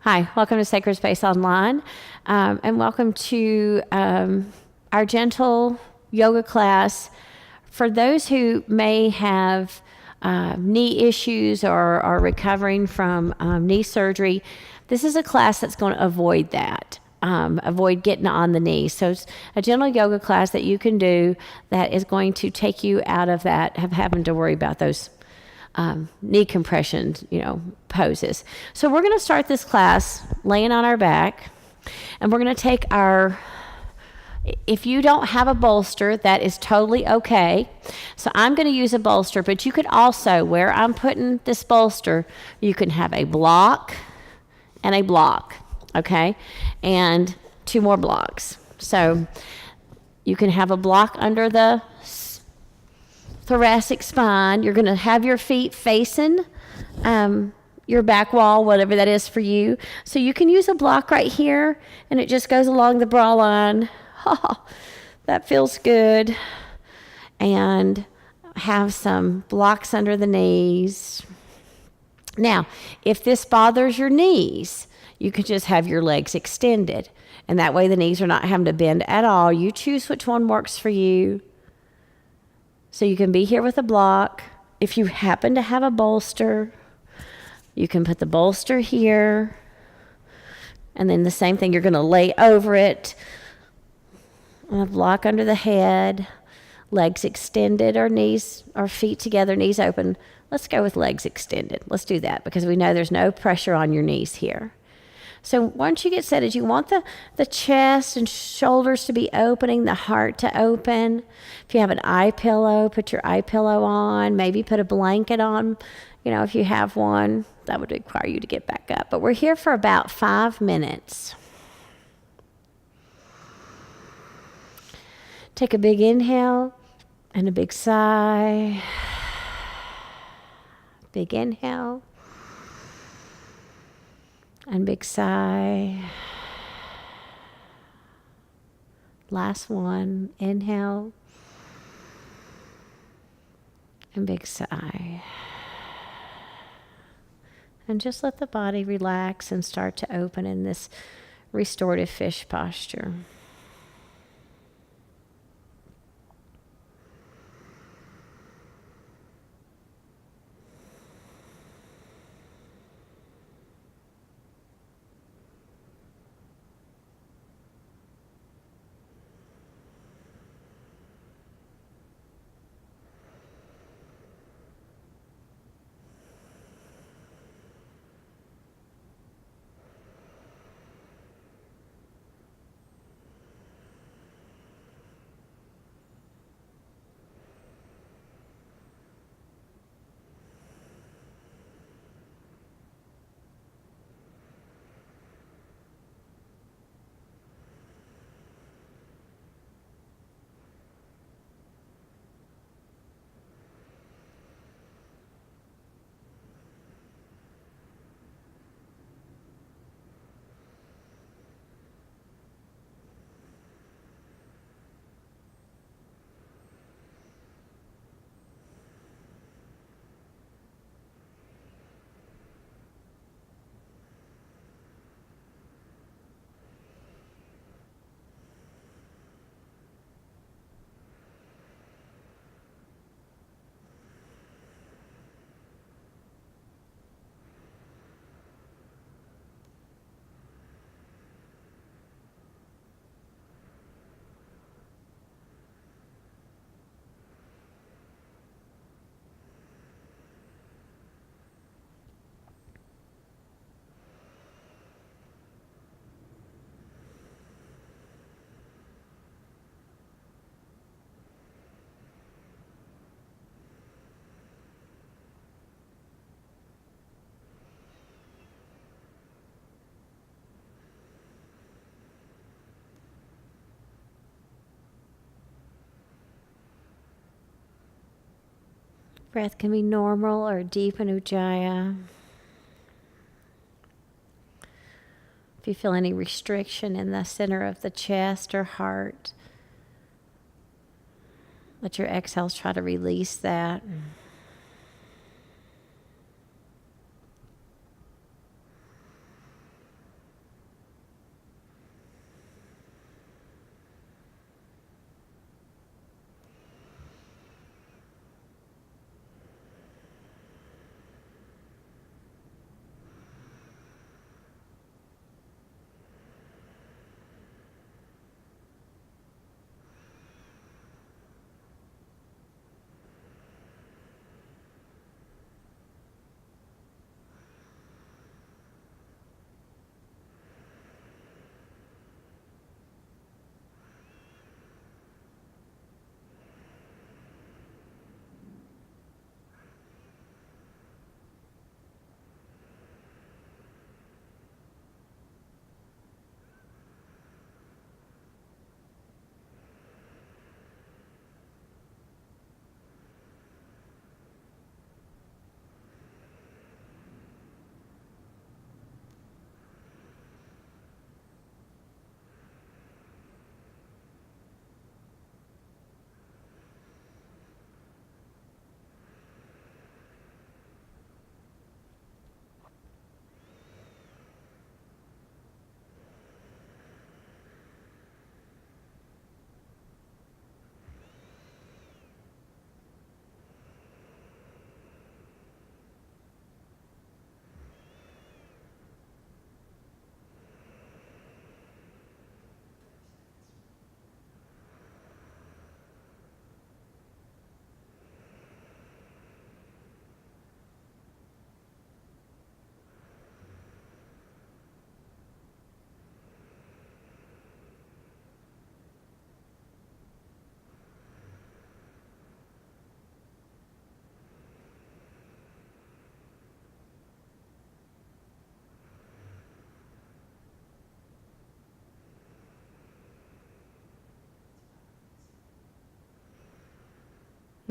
Hi, welcome to Sacred Space Online, and welcome to our gentle yoga class. For those who may have knee issues or are recovering from knee surgery, this is a class that's going to avoid that. Avoid getting on the knee. So it's a gentle yoga class that you can do that is going to take you out of that, having to worry about those knee compression, poses. So we're going to start this class laying on our back, and we're going to take if you don't have a bolster, that is totally okay. So I'm going to use a bolster, but you could also, where I'm putting this bolster, you can have a block and a block, okay? And 2 more blocks. So you can have a block under the thoracic spine. You're going to have your feet facing your back wall, whatever that is for you. So you can use a block right here, and it just goes along the bra line. Oh, that feels good. And have some blocks under the knees. Now, if this bothers your knees, you can just have your legs extended, and that way the knees are not having to bend at all. You choose which one works for you. So you can be here with a block. If you happen to have a bolster, you can put the bolster here. And then the same thing, you're going to lay over it. A block under the head. Legs extended or knees or feet together, knees open. Let's go with legs extended. Let's do that because we know there's no pressure on your knees here. So once you get settled, you want the chest and shoulders to be opening, the heart to open. If you have an eye pillow, put your eye pillow on. Maybe put a blanket on, if you have one. That would require you to get back up. But we're here for about 5 minutes. Take a big inhale and a big sigh. Big inhale. And big sigh. Last one. Inhale. And big sigh. And just let the body relax and start to open in this restorative fish posture. Breath can be normal or deep in Ujjayi. If you feel any restriction in the center of the chest or heart, let your exhales try to release that.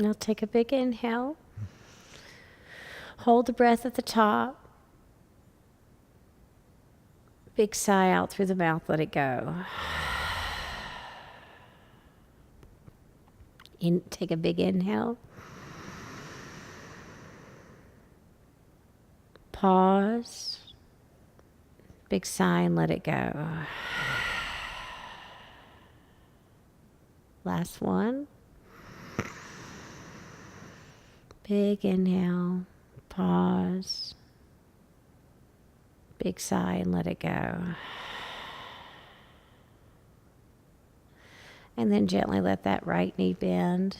Now take a big inhale. Hold the breath at the top. Big sigh out through the mouth. Let it go. Take a big inhale. Pause. Big sigh and let it go. Last one. Big inhale. Pause. Big sigh and let it go. And then gently let that right knee bend,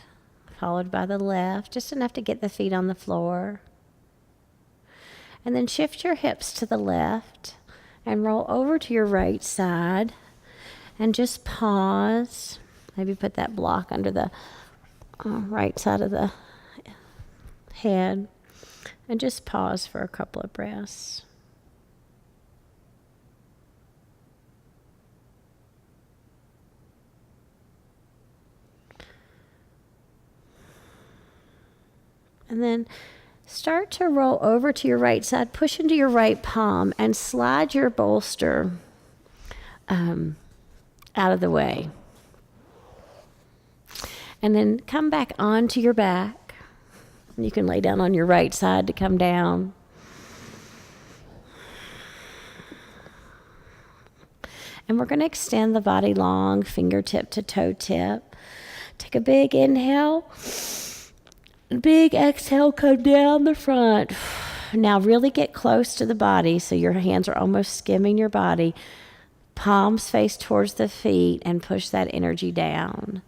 followed by the left, just enough to get the feet on the floor. And then shift your hips to the left and roll over to your right side and just pause. Maybe put that block under the right side of the head and just pause for a couple of breaths. And then start to roll over to your right side, push into your right palm, and slide your bolster out of the way. And then come back onto your back. You can lay down on your right side to come down. And we're going to extend the body long, fingertip to toe tip. Take a big inhale. Big exhale, come down the front. Now really get close to the body so your hands are almost skimming your body. Palms face towards the feet and push that energy down.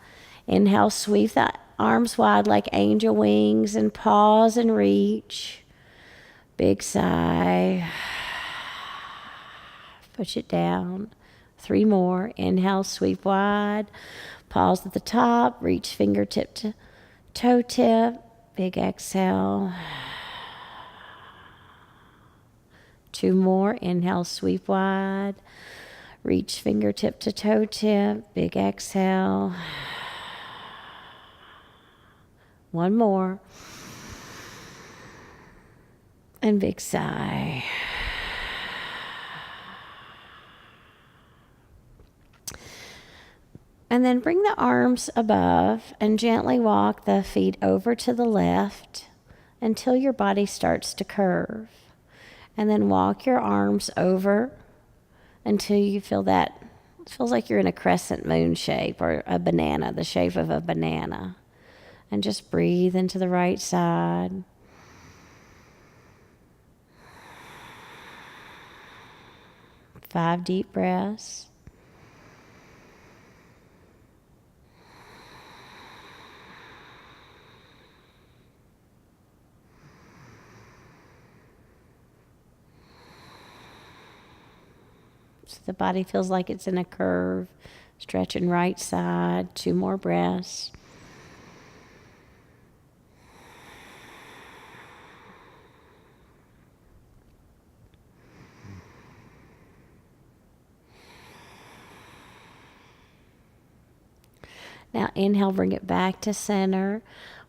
Inhale, sweep the arms wide like angel wings and pause and reach. Big sigh. Push it down. 3 more. Inhale, sweep wide. Pause at the top. Reach fingertip to toe tip. Big exhale. 2 more. Inhale, sweep wide. Reach fingertip to toe tip. Big exhale. 1 more. And big sigh. And then bring the arms above and gently walk the feet over to the left until your body starts to curve. And then walk your arms over until you feel that, it feels like you're in a crescent moon shape or a banana, the shape of a banana. And just breathe into the right side. Five deep breaths. So the body feels like it's in a curve. Stretching right side. 2 more breaths. Now inhale, bring it back to center.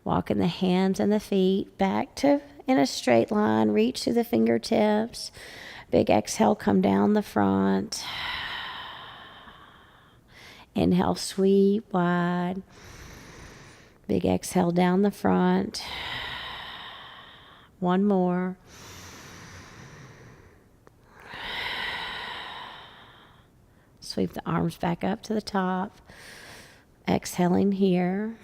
Walking the hands and the feet back to in a straight line. Reach through the fingertips. Big exhale, come down the front. Inhale, sweep wide. Big exhale down the front. 1 more. Sweep the arms back up to the top. Exhaling here.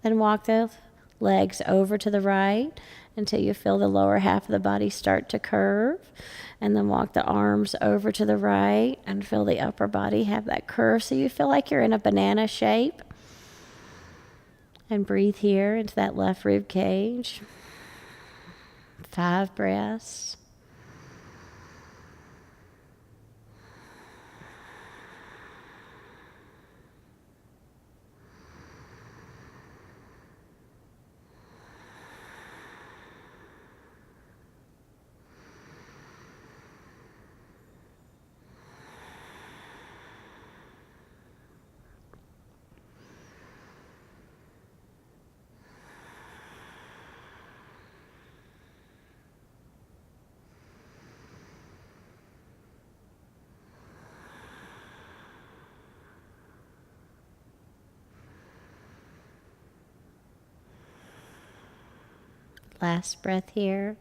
Then walk the legs over to the right until you feel the lower half of the body start to curve. And then walk the arms over to the right and feel the upper body have that curve so you feel like you're in a banana shape. And breathe here into that left rib cage. 5 breaths. Last breath here.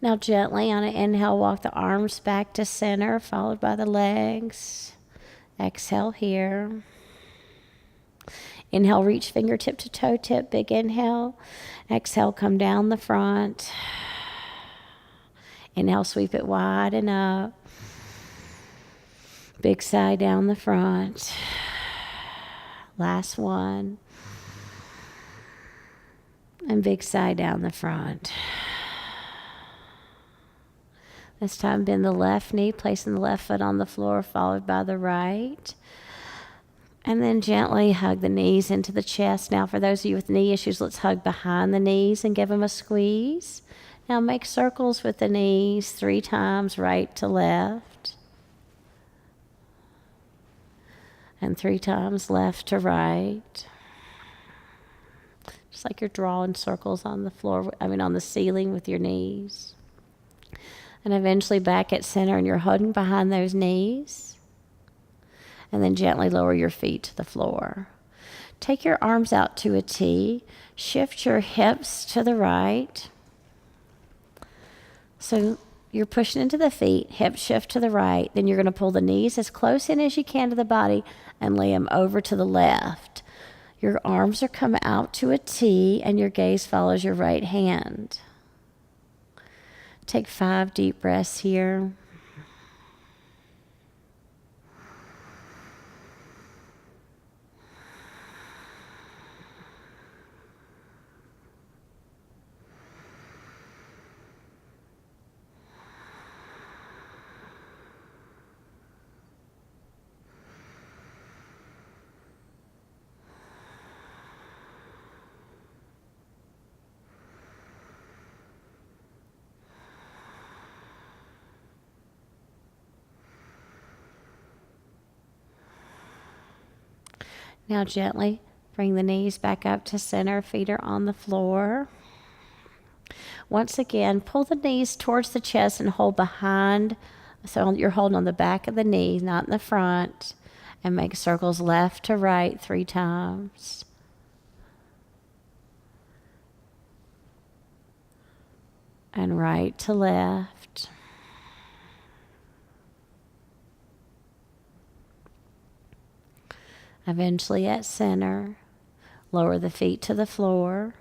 Now gently on an inhale, walk the arms back to center, followed by the legs. Exhale here. Inhale, reach fingertip to toe tip, big inhale. Exhale, come down the front. Inhale, sweep it wide and up. Big sigh down the front. Last one. And big sigh down the front. This time bend the left knee, placing the left foot on the floor, followed by the right. And then gently hug the knees into the chest. Now for those of you with knee issues, let's hug behind the knees and give them a squeeze. Now make circles with the knees 3 times, right to left. And 3 times left to right. Just like you're drawing circles on the floor, on the ceiling with your knees. And eventually back at center, and you're holding behind those knees. And then gently lower your feet to the floor. Take your arms out to a T. Shift your hips to the right. So you're pushing into the feet, hips shift to the right. Then you're going to pull the knees as close in as you can to the body and lay them over to the left. Your arms are coming out to a T, and your gaze follows your right hand. Take 5 deep breaths here. Now gently bring the knees back up to center, feet are on the floor. Once again, pull the knees towards the chest and hold behind, so you're holding on the back of the knee, not in the front, and make circles left to right 3 times. And right to left. Eventually at center, lower the feet to the floor.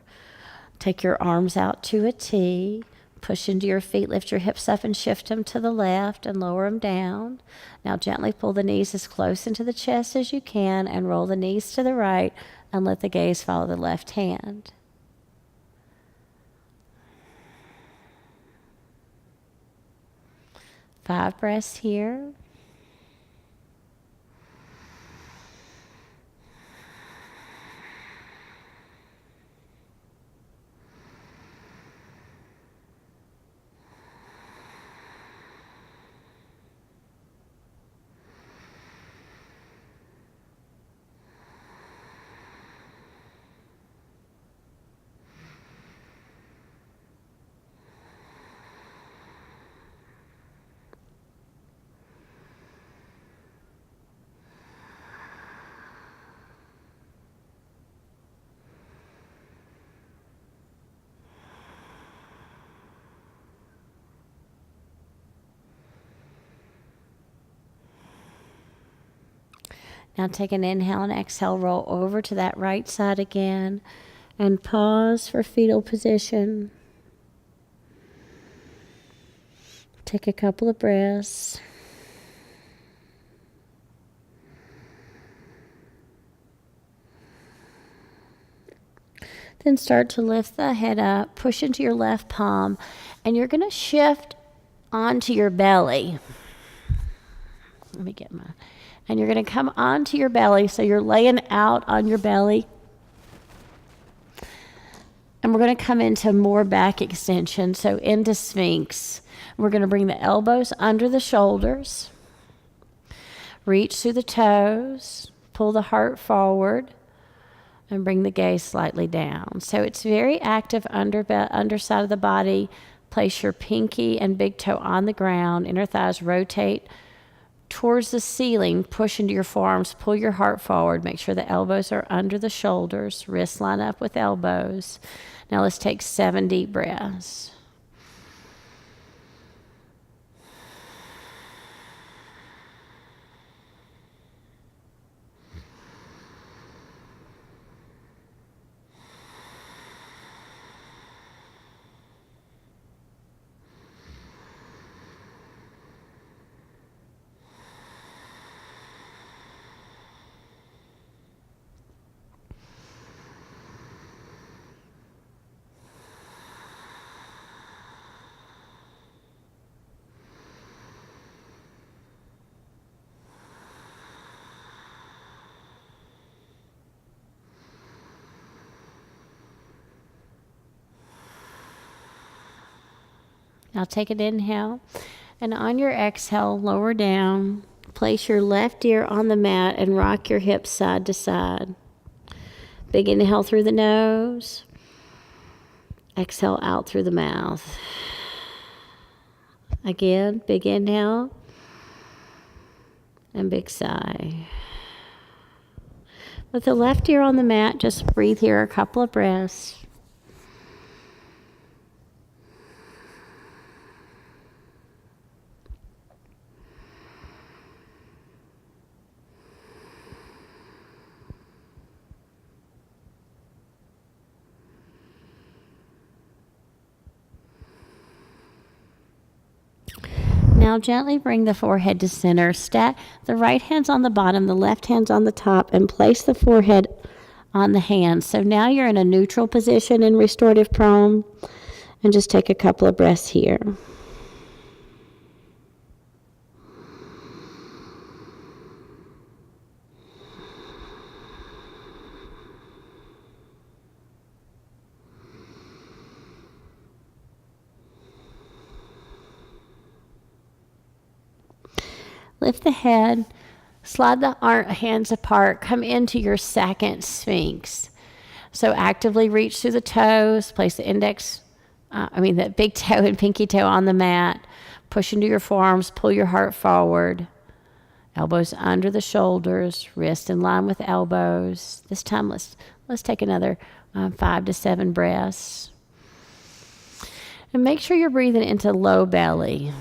Take your arms out to a T. Push into your feet, lift your hips up and shift them to the left and lower them down. Now gently pull the knees as close into the chest as you can and roll the knees to the right and let the gaze follow the left hand. Five breaths here. Now take an inhale and exhale, roll over to that right side again and pause for fetal position. Take a couple of breaths. Then start to lift the head up, push into your left palm, and you're going to shift onto your belly. Let me get mine. And you're going to come onto your belly, so you're laying out on your belly. And we're going to come into more back extension, so into Sphinx. We're going to bring the elbows under the shoulders. Reach through the toes. Pull the heart forward. And bring the gaze slightly down. So it's very active underside of the body. Place your pinky and big toe on the ground. Inner thighs rotate towards the ceiling. Push into your forearms. Pull your heart forward. Make sure the elbows are under the shoulders. Wrists line up with elbows. Now let's take 7 deep breaths. Now take an inhale, and on your exhale, lower down. Place your left ear on the mat and rock your hips side to side. Big inhale through the nose. Exhale out through the mouth. Again, big inhale and big sigh. With the left ear on the mat, just breathe here a couple of breaths. Now gently bring the forehead to center. Stack the right hand's on the bottom, the left hand's on the top, and place the forehead on the hands. So now you're in a neutral position in restorative prone. And just take a couple of breaths here. Lift the head, slide the hands apart, come into your second Sphinx. So actively reach through the toes, place the the big toe and pinky toe on the mat, push into your forearms, pull your heart forward, elbows under the shoulders, wrist in line with elbows. This time let's take another 5 to 7 breaths. And make sure you're breathing into low belly.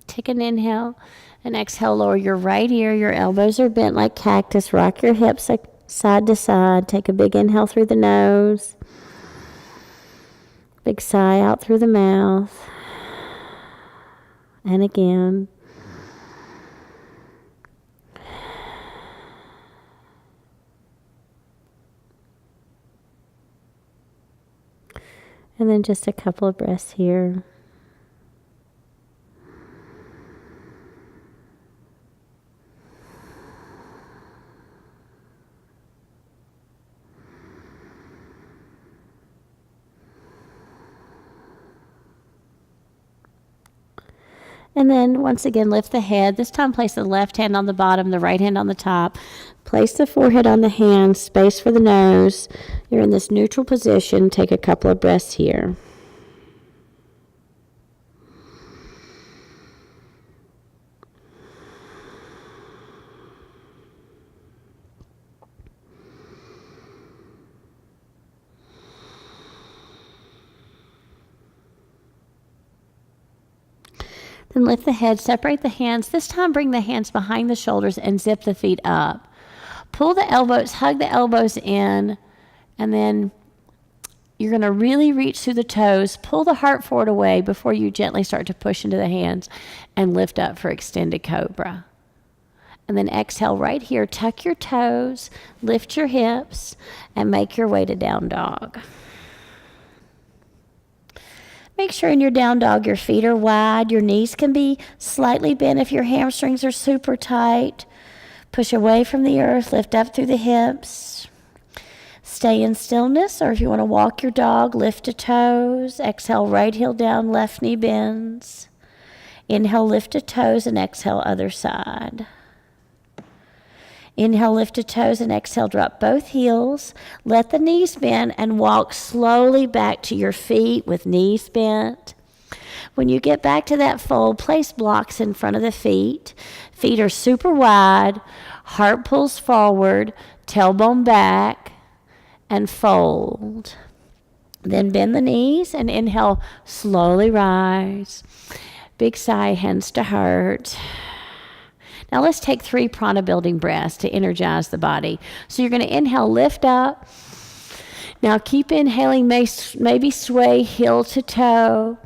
Take an inhale and exhale. Lower your right ear. Your elbows are bent like cactus. Rock your hips side to side. Take a big inhale through the nose. Big sigh out through the mouth. And again. And then just a couple of breaths here. And then once again, lift the head. This time place the left hand on the bottom, the right hand on the top. Place the forehead on the hand, space for the nose. You're in this neutral position. Take a couple of breaths here. Then lift the head, separate the hands. This time bring the hands behind the shoulders and zip the feet up. Pull the elbows, hug the elbows in, and then you're going to really reach through the toes, pull the heart forward away before you gently start to push into the hands and lift up for extended cobra. And then exhale right here, tuck your toes, lift your hips, and make your way to down dog. Make sure in your down dog your feet are wide, your knees can be slightly bent if your hamstrings are super tight. Push away from the earth, lift up through the hips. Stay in stillness, or if you want to walk your dog, lift the toes. Exhale, right heel down, left knee bends. Inhale, lift the toes, and exhale, other side. Inhale, lift the toes, and exhale, drop both heels. Let the knees bend and walk slowly back to your feet with knees bent. When you get back to that fold, place blocks in front of the feet. Feet are super wide, heart pulls forward, tailbone back, and fold. Then bend the knees and inhale, slowly rise. Big sigh, hands to heart. Now let's take 3 prana building breaths to energize the body. So you're going to inhale, lift up. Now keep inhaling, maybe sway heel to toe.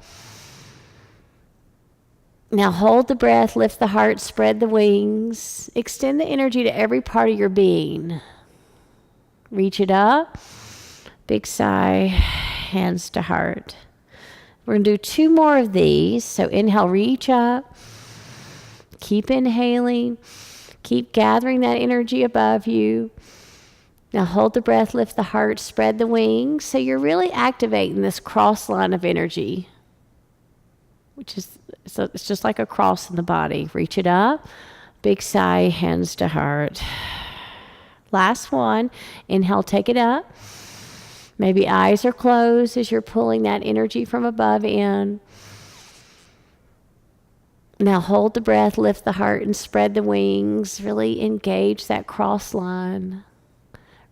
Now hold the breath, lift the heart, spread the wings. Extend the energy to every part of your being. Reach it up. Big sigh, hands to heart. We're going to do 2 more of these. So inhale, reach up. Keep inhaling. Keep gathering that energy above you. Now hold the breath, lift the heart, spread the wings. So you're really activating this cross line of energy, which is, so it's just like a cross in the body. Reach it up. Big sigh, hands to heart. Last one. Inhale, take it up. Maybe eyes are closed as you're pulling that energy from above in. Now hold the breath, lift the heart, and spread the wings. Really engage that cross line.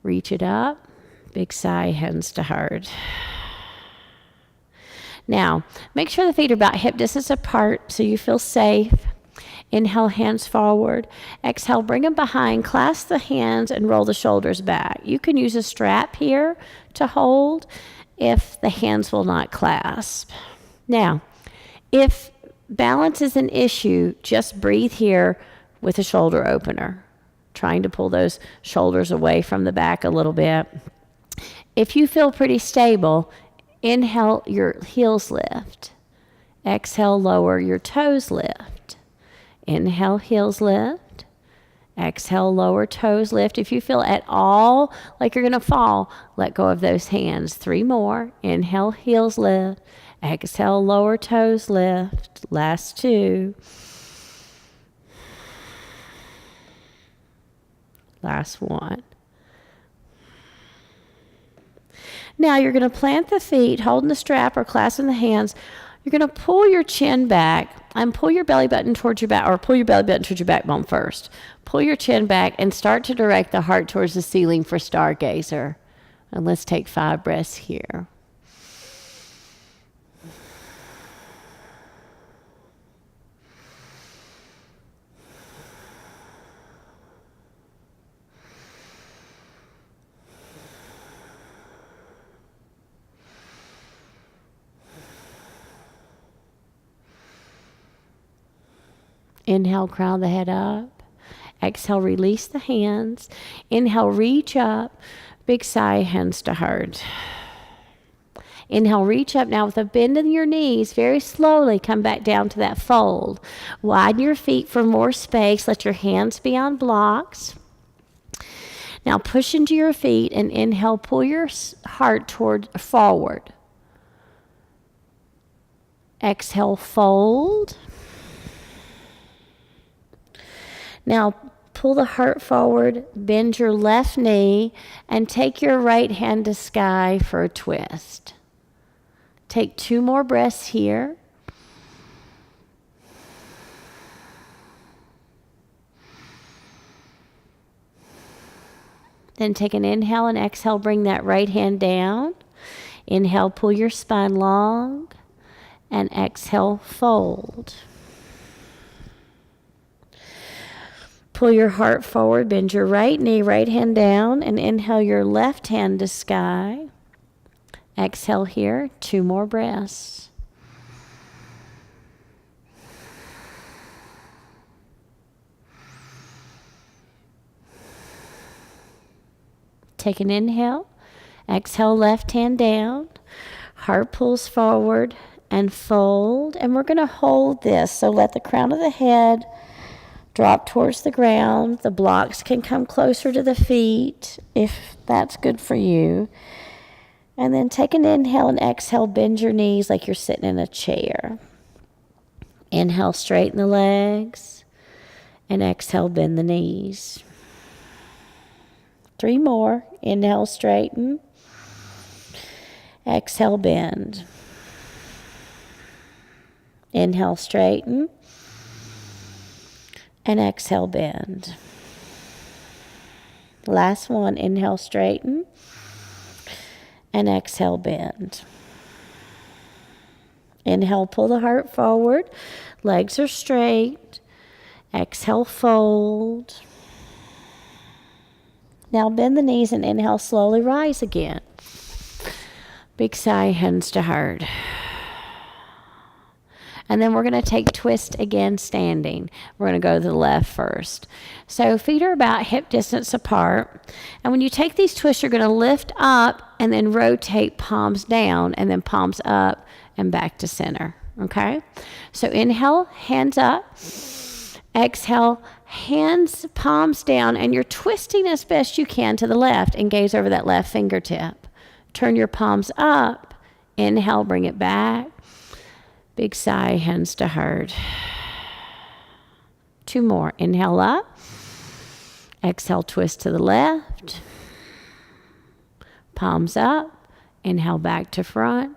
Reach it up. Big sigh, hands to heart. Now, make sure the feet are about hip distance apart so you feel safe. Inhale, hands forward. Exhale, bring them behind. Clasp the hands and roll the shoulders back. You can use a strap here to hold if the hands will not clasp. Now, if balance is an issue, just breathe here with a shoulder opener, trying to pull those shoulders away from the back a little bit. If you feel pretty stable, inhale, your heels lift. Exhale, lower, your toes lift. Inhale, heels lift. Exhale, lower, toes lift. If you feel at all like you're going to fall, let go of those hands. 3 more. Inhale, heels lift. Exhale, lower, toes lift. Last 2. Last 1. Now you're going to plant the feet, holding the strap or clasping the hands. You're going to pull your chin back and pull your belly button towards your back, or pull your belly button towards your backbone first. Pull your chin back and start to direct the heart towards the ceiling for stargazer. And let's take 5 breaths here. Inhale, crown the head up. Exhale, release the hands. Inhale, reach up. Big sigh, hands to heart. Inhale, reach up now with a bend in your knees. Very slowly come back down to that fold. Widen your feet for more space. Let your hands be on blocks. Now push into your feet and inhale, pull your heart forward. Exhale, fold. Now, pull the heart forward, bend your left knee, and take your right hand to sky for a twist. Take 2 more breaths here. Then take an inhale and exhale, bring that right hand down. Inhale, pull your spine long, and exhale, fold. Pull your heart forward, bend your right knee, right hand down, and inhale your left hand to sky. Exhale here, 2 more breaths. Take an inhale. Exhale, left hand down. Heart pulls forward and fold. And we're going to hold this. So let the crown of the head drop towards the ground. The blocks can come closer to the feet if that's good for you. And then take an inhale and exhale. Bend your knees like you're sitting in a chair. Inhale, straighten the legs. And exhale, bend the knees. 3 more. Inhale, straighten. Exhale, bend. Inhale, straighten. And exhale, bend. Last one. Inhale, straighten. And exhale, bend. Inhale, pull the heart forward. Legs are straight. Exhale, fold. Now bend the knees and inhale, slowly rise again. Big sigh, hands to heart. And then we're going to take twist again standing. We're going to go to the left first. So feet are about hip distance apart. And when you take these twists, you're going to lift up and then rotate palms down and then palms up and back to center. Okay? So inhale, hands up. Exhale, hands, palms down, and you're twisting as best you can to the left and gaze over that left fingertip. Turn your palms up. Inhale, bring it back. Big sigh, hands to heart. 2 more. Inhale up. Exhale, twist to the left. Palms up. Inhale, back to front.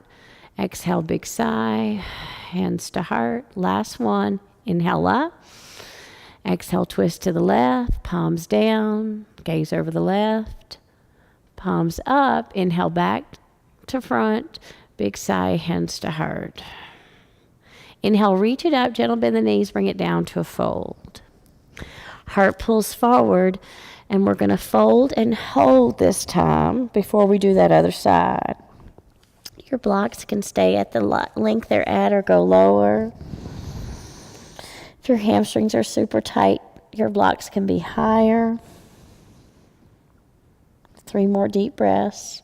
Exhale, big sigh, hands to heart. Last one. Inhale up. Exhale, twist to the left, palms down, gaze over the left, palms up, inhale back to front, big sigh, hands to heart. Inhale, reach it up, gentle bend the knees, bring it down to a fold. Heart pulls forward, and we're going to fold and hold this time before we do that other side. Your blocks can stay at the length they're at or go lower. If your hamstrings are super tight, your blocks can be higher. 3 more deep breaths.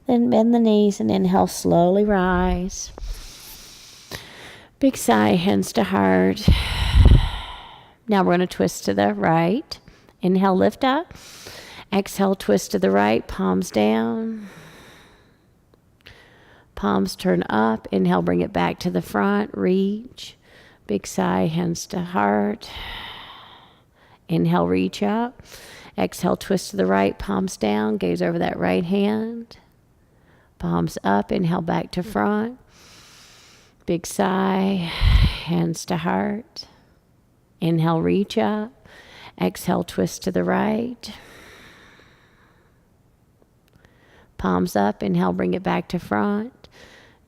Then bend the knees and inhale, slowly rise. Big sigh, hands to heart. Now we're going to twist to the right. Inhale, lift up. Exhale, twist to the right, palms down. Palms turn up. Inhale, bring it back to the front, reach. Big sigh, hands to heart. Inhale, reach up. Exhale, twist to the right, palms down, gaze over that right hand. Palms up, inhale back to front. Big sigh, hands to heart. Inhale, reach up. Exhale, twist to the right. Palms up, inhale, bring it back to front.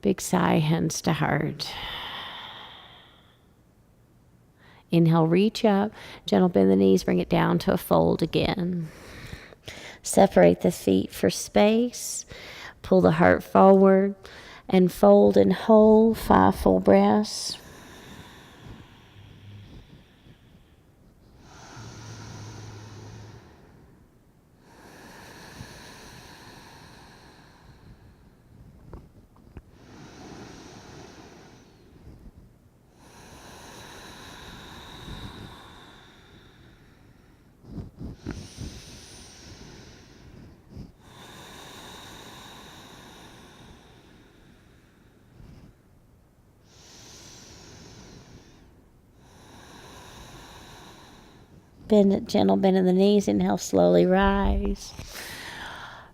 Big sigh, hands to heart. Inhale, reach up. Gentle bend the knees, bring it down to a fold again. Separate the feet for space. Pull the heart forward and fold and hold 5 full breaths. Bend, gentle bend in the knees. Inhale, slowly rise.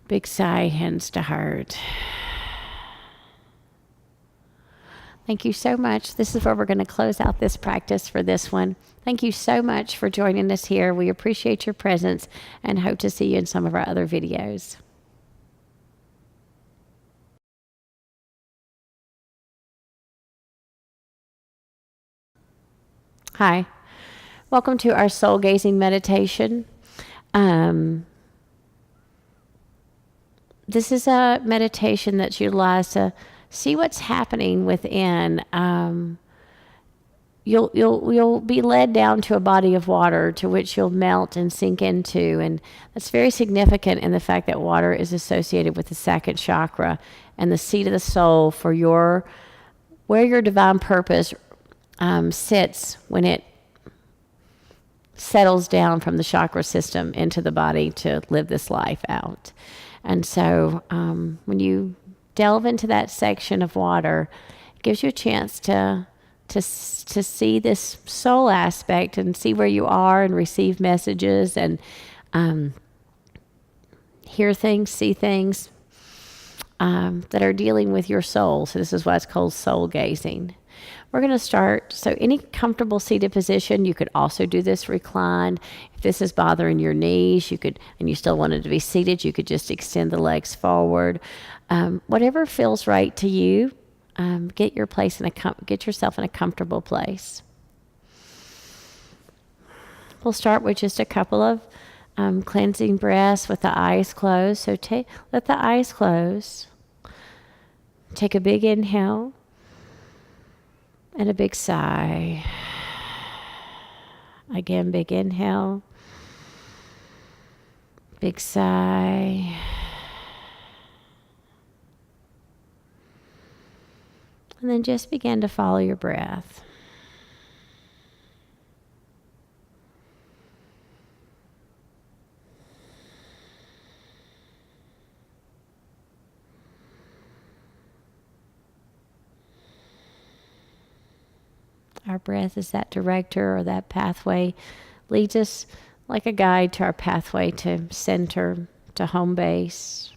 Big sigh, hands to heart. Thank you so much. This is where we're going to close out this practice for this one. Thank you so much for joining us here. We appreciate your presence and hope to see you in some of our other videos. Hi. Welcome to our soul gazing meditation. This is a meditation that's utilized to see what's happening within. You'll be led down to a body of water to which you'll melt and sink into, and that's very significant in the fact that water is associated with the second chakra and the seat of the soul for where your divine purpose sits when it settles down from the chakra system into the body to live this life out. And so when you delve into that section of water, it gives you a chance to see this soul aspect and see where you are and receive messages and hear things, see things that are dealing with your soul. So this is why it's called soul gazing. We're going to start, so any comfortable seated position. You could also do this reclined. If this is bothering your knees, and you still wanted to be seated, you could just extend the legs forward. Whatever feels right to you, get yourself in a comfortable place. We'll start with just a couple of cleansing breaths with the eyes closed. So let the eyes close. Take a big inhale. And a big sigh. Again, big inhale. Big sigh. And then just begin to follow your breath. Our breath is that director or that pathway, leads us like a guide to our pathway to center, to home base.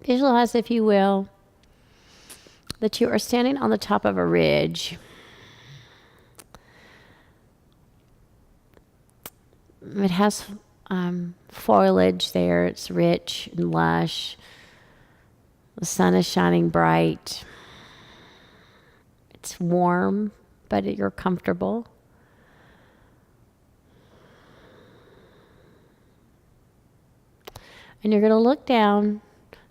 Visualize, if you will, that you are standing on the top of a ridge. It has foliage there. It's rich and lush. The sun is shining bright. It's warm, but you're comfortable. And you're going to look down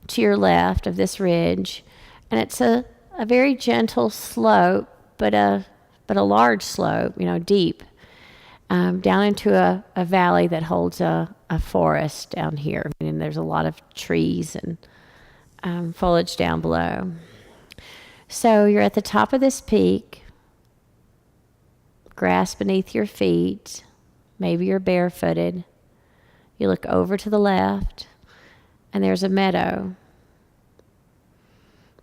to your left of this ridge, and it's a very gentle slope, but a large slope, deep, down into a valley that holds a forest down here. And there's a lot of trees and foliage down below. So you're at the top of this peak, grass beneath your feet, maybe you're barefooted. You look over to the left, and there's a meadow.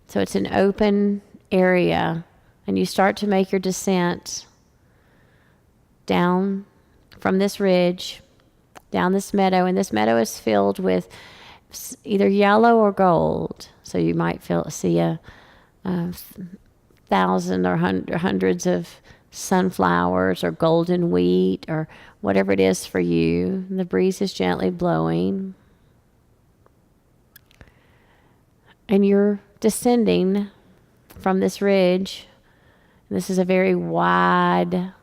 So it's an open area, and you start to make your descent down from this ridge, down this meadow, and this meadow is filled with either yellow or gold. So you might see a 1,000 or hundreds of sunflowers or golden wheat or whatever it is for you. And the breeze is gently blowing. And you're descending from this ridge. This is a very wide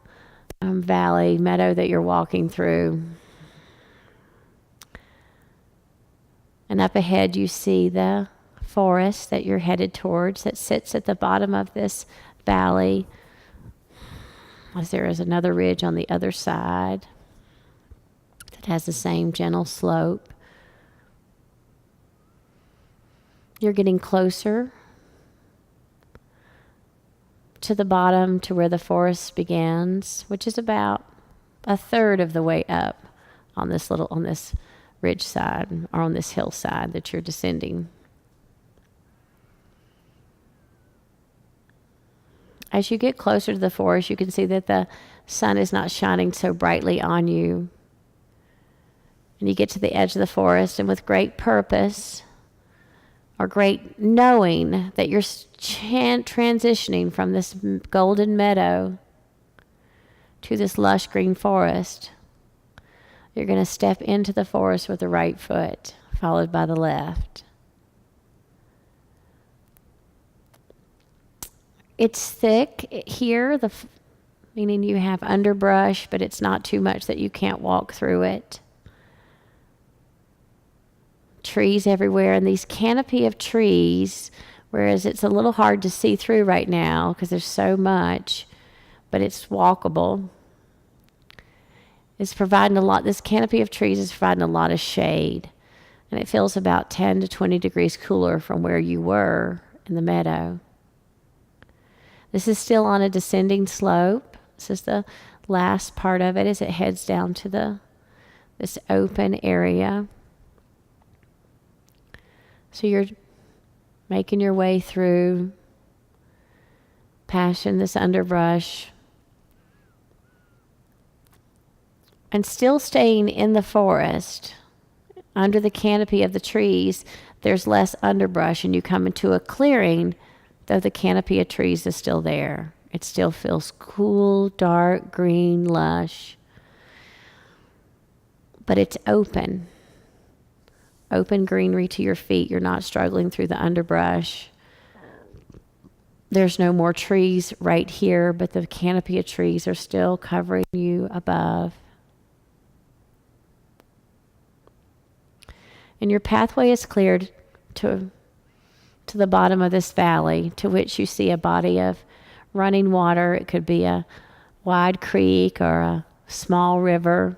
valley, meadow that you're walking through. And up ahead you see the forest that you're headed towards that sits at the bottom of this valley, as there is another ridge on the other side that has the same gentle slope. You're getting closer to the bottom, to where the forest begins, which is about a third of the way up on this ridge side, or on this hillside that you're descending. As you get closer to the forest, you can see that the sun is not shining so brightly on you. And you get to the edge of the forest, and with great purpose, or great knowing that you're transitioning from this golden meadow to this lush green forest, you're going to step into the forest with the right foot, followed by the left. It's thick here, meaning you have underbrush, but it's not too much that you can't walk through it. Trees everywhere, and these canopy of trees, whereas it's a little hard to see through right now because there's so much, but it's walkable. It's providing a lot, this canopy of trees is providing a lot of shade, and it feels about 10 to 20 degrees cooler from where you were in the meadow. This is still on a descending slope. This is the last part of it as it heads down to this open area. So you're making your way through, passing this underbrush, and still staying in the forest. Under the canopy of the trees, there's less underbrush, and you come into a clearing, though the canopy of trees is still there. It still feels cool, dark, green, lush, but it's open. Open greenery to your feet. You're not struggling through the underbrush. There's no more trees right here, but the canopy of trees are still covering you above. And your pathway is cleared to the bottom of this valley, to which you see a body of running water. It could be a wide creek or a small river,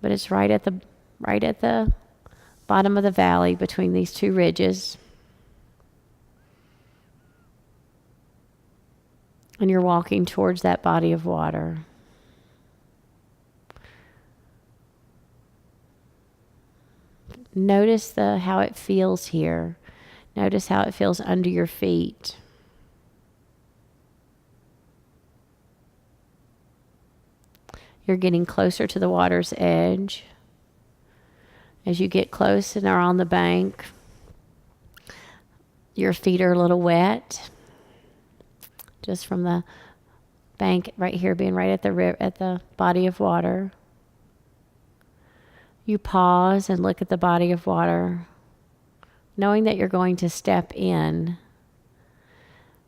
but it's right at the bottom of the valley between these two ridges. And you're walking towards that body of water. Notice how it feels here. Notice how it feels under your feet. You're getting closer to the water's edge. As you get close and are on the bank, your feet are a little wet, just from the bank right here being right at the body of water. You pause and look at the body of water, knowing that you're going to step in,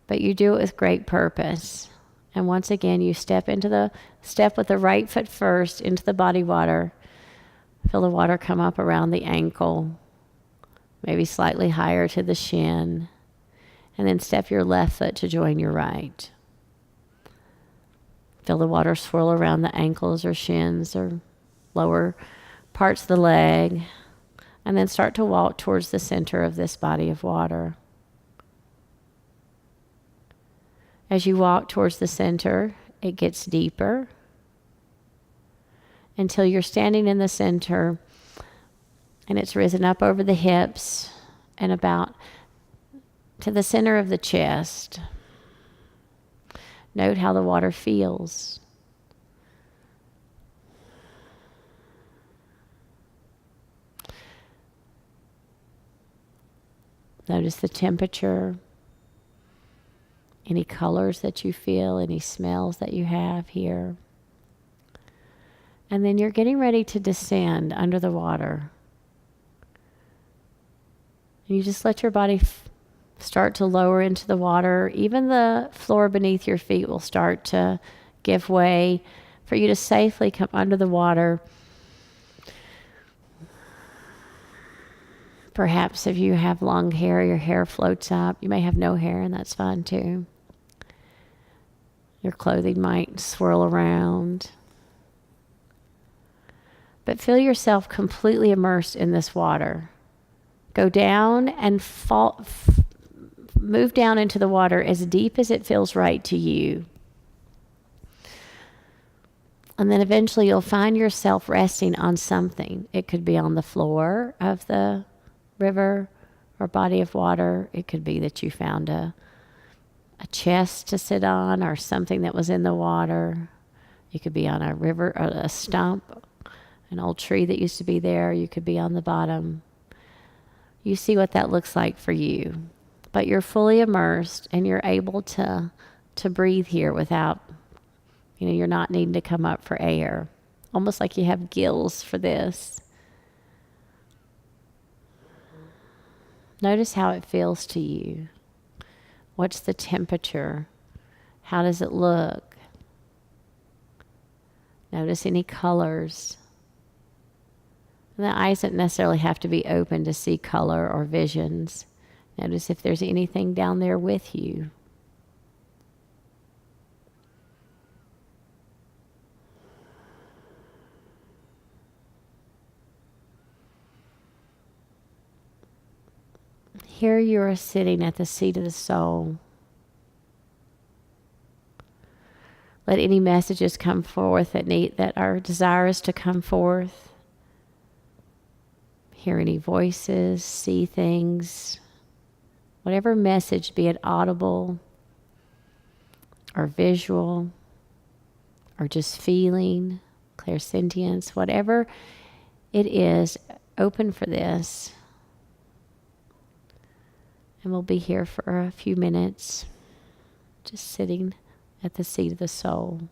but you do it with great purpose. And once again, you step with the right foot first into the body water. Feel the water come up around the ankle, maybe slightly higher to the shin, and then step your left foot to join your right. Feel the water swirl around the ankles or shins or lower parts of the leg, and then start to walk towards the center of this body of water. As you walk towards the center, it gets deeper until you're standing in the center, and it's risen up over the hips and about to the center of the chest. Note how the water feels. Notice the temperature, any colors that you feel, any smells that you have here. And then you're getting ready to descend under the water. And you just let your body start to lower into the water. Even the floor beneath your feet will start to give way for you to safely come under the water. Perhaps if you have long hair, your hair floats up. You may have no hair, and that's fine too. Your clothing might swirl around. But feel yourself completely immersed in this water. Go down and move down into the water as deep as it feels right to you. And then eventually you'll find yourself resting on something. It could be on the floor of the river or body of water. It could be that you found a chest to sit on or something that was in the water. You could be on a river or a stump an old tree that used to be there. You could be on the bottom. You see what that looks like for you. But you're fully immersed and you're able to breathe here without, you're not needing to come up for air. Almost like you have gills for this. Notice how it feels to you. What's the temperature? How does it look? Notice any colors. And the eyes don't necessarily have to be open to see color or visions. Notice if there's anything down there with you. Here you are sitting at the seat of the soul. Let any messages come forth that are desirous to come forth. Hear any voices, see things. Whatever message, be it audible or visual or just feeling, clairsentience, whatever it is, open for this. And we'll be here for a few minutes, just sitting at the seat of the soul.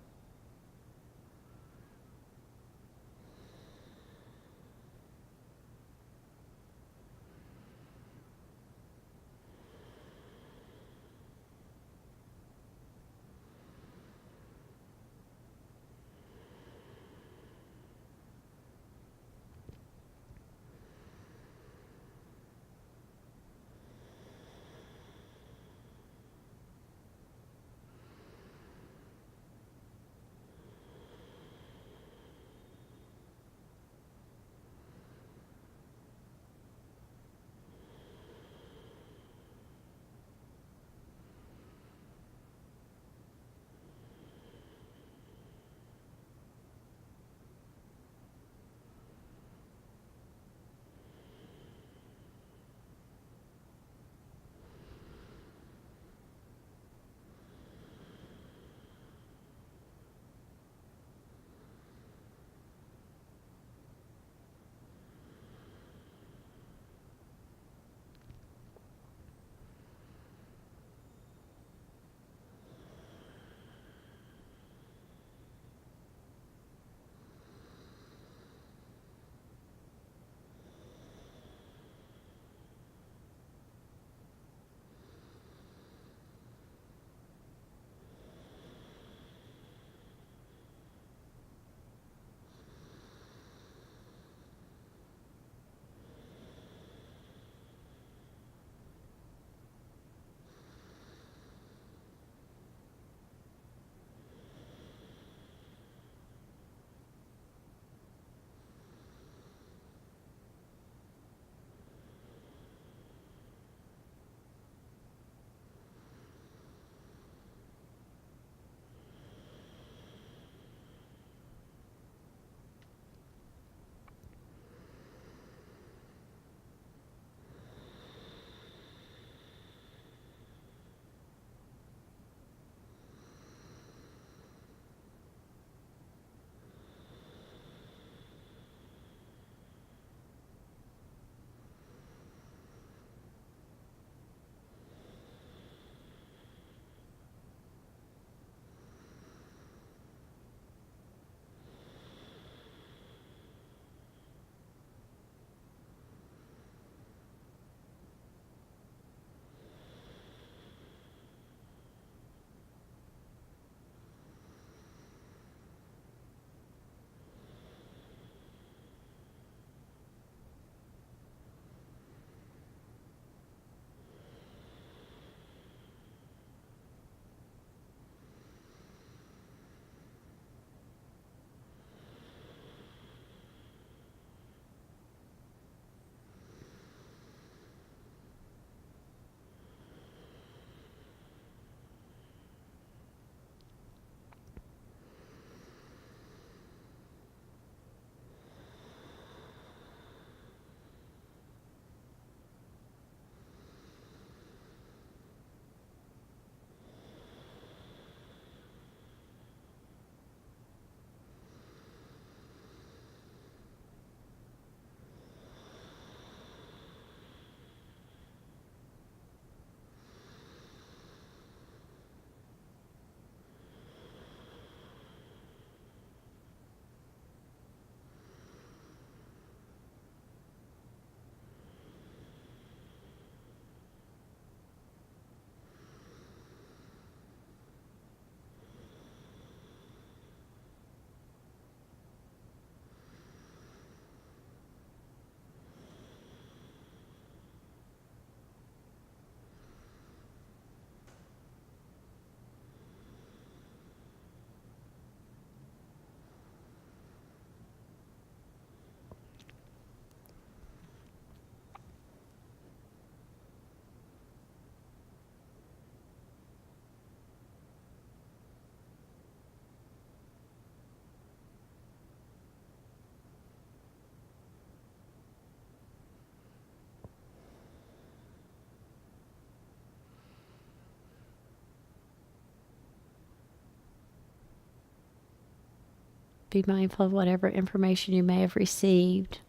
Be mindful of whatever information you may have received.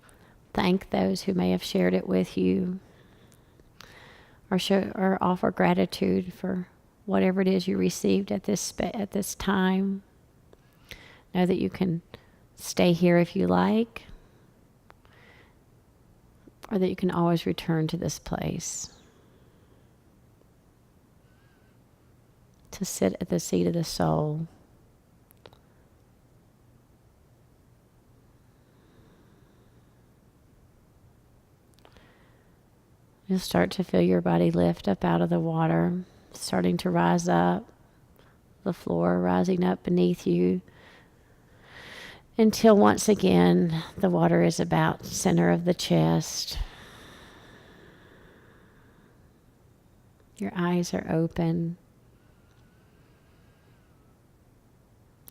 Thank those who may have shared it with you, or offer gratitude for whatever it is you received at this time. Know that you can stay here if you like, or that you can always return to this place to sit at the seat of the soul. You'll start to feel your body lift up out of the water, starting to rise up, the floor rising up beneath you, until once again the water is about center of the chest. Your eyes are open.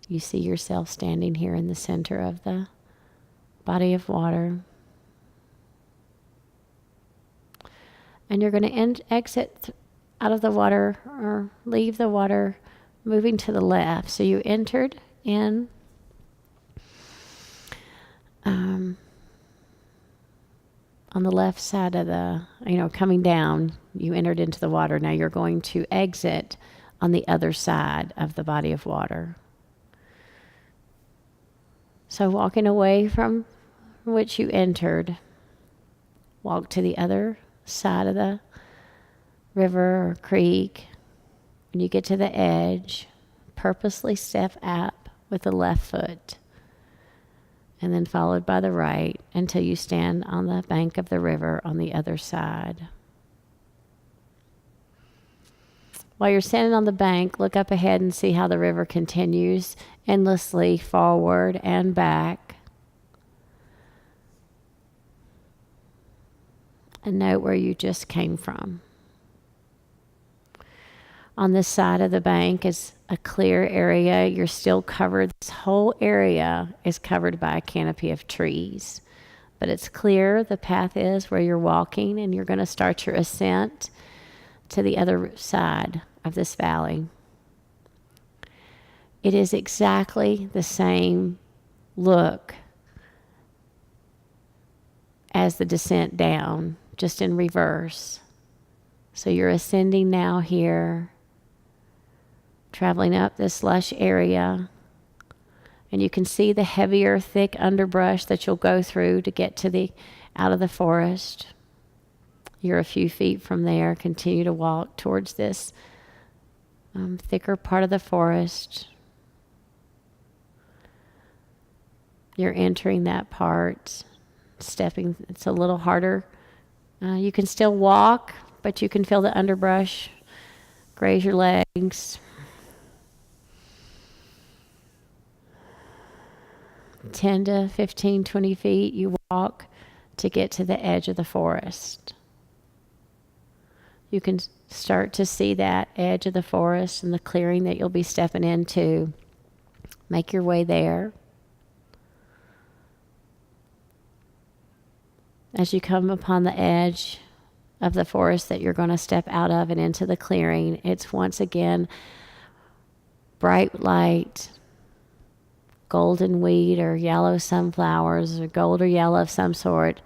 You see yourself standing here in the center of the body of water. And you're going to exit out of the water, or leave the water, moving to the left. So you entered in on the left side of the, coming down, you entered into the water. Now you're going to exit on the other side of the body of water. So walking away from which you entered, walk to the other side of the river or creek. When you get to the edge, purposely step up with the left foot, and then followed by the right until you stand on the bank of the river on the other side. While you're standing on the bank, look up ahead and see how the river continues endlessly forward and back. And note where you just came from. On this side of the bank is a clear area. You're still covered. This whole area is covered by a canopy of trees. But it's clear the path is where you're walking, and you're going to start your ascent to the other side of this valley. It is exactly the same look as the descent down, just in reverse. So you're ascending now here, traveling up this lush area, and you can see the heavier, thick underbrush that you'll go through to get to out of the forest. You're a few feet from there. Continue to walk towards this thicker part of the forest. You're entering that part, stepping. It's a little harder. You can still walk, but you can feel the underbrush graze your legs. 10 to 15, 20 feet you walk to get to the edge of the forest. You can start to see that edge of the forest and the clearing that you'll be stepping into. Make your way there. As you come upon the edge of the forest that you're going to step out of and into the clearing, it's once again bright light, golden wheat or yellow sunflowers or gold or yellow of some sort,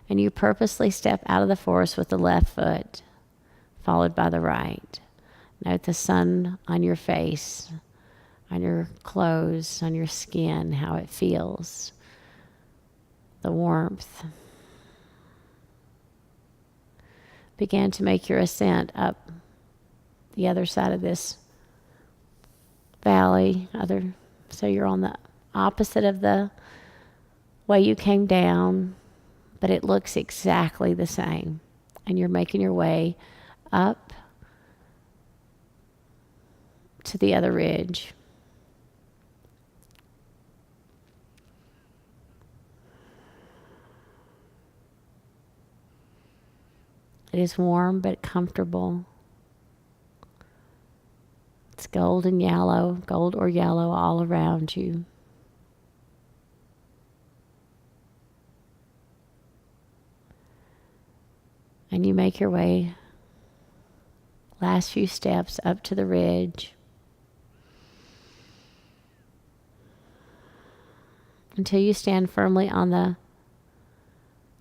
and you purposely step out of the forest with the left foot, followed by the right. Note the sun on your face, on your clothes, on your skin, how it feels, the warmth. Begin to make your ascent up the other side of this valley. So you're on the opposite of the way you came down, but it looks exactly the same. And you're making your way up to the other ridge. It is warm but comfortable. It's gold or yellow all around you. And you make your way, last few steps up to the ridge. until you stand firmly on the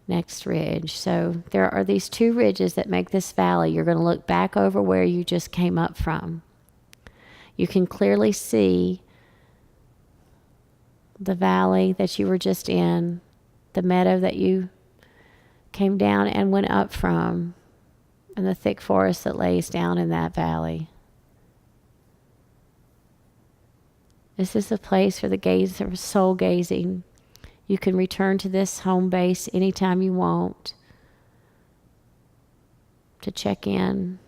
next ridge. So there are these two ridges that make this valley. You're going to look back over where you just came up from. You can clearly see the valley that you were just in, the meadow that you came down and went up from, and the thick forest that lays down in that valley. This is a place for the gaze of soul gazing. You can return to this home base anytime you want, to check in,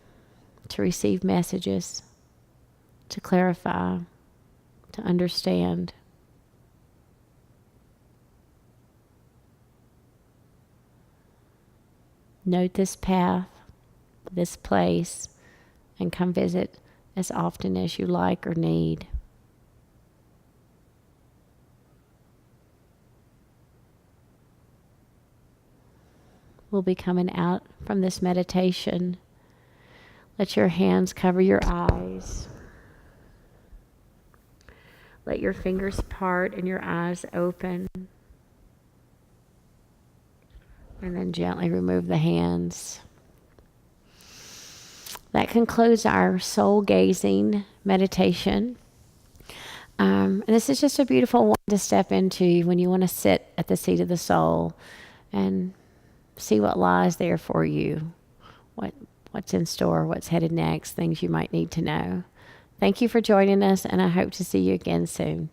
to receive messages, to clarify, to understand. Note this path, this place, and come visit as often as you like or need. We'll be coming out from this meditation. Let your hands cover your eyes. Let your fingers part and your eyes open. And then gently remove the hands. That concludes our soul gazing meditation. And this is just a beautiful one to step into when you want to sit at the seat of the soul and see what lies there for you, what's in store, what's headed next, things you might need to know. Thank you for joining us, and I hope to see you again soon.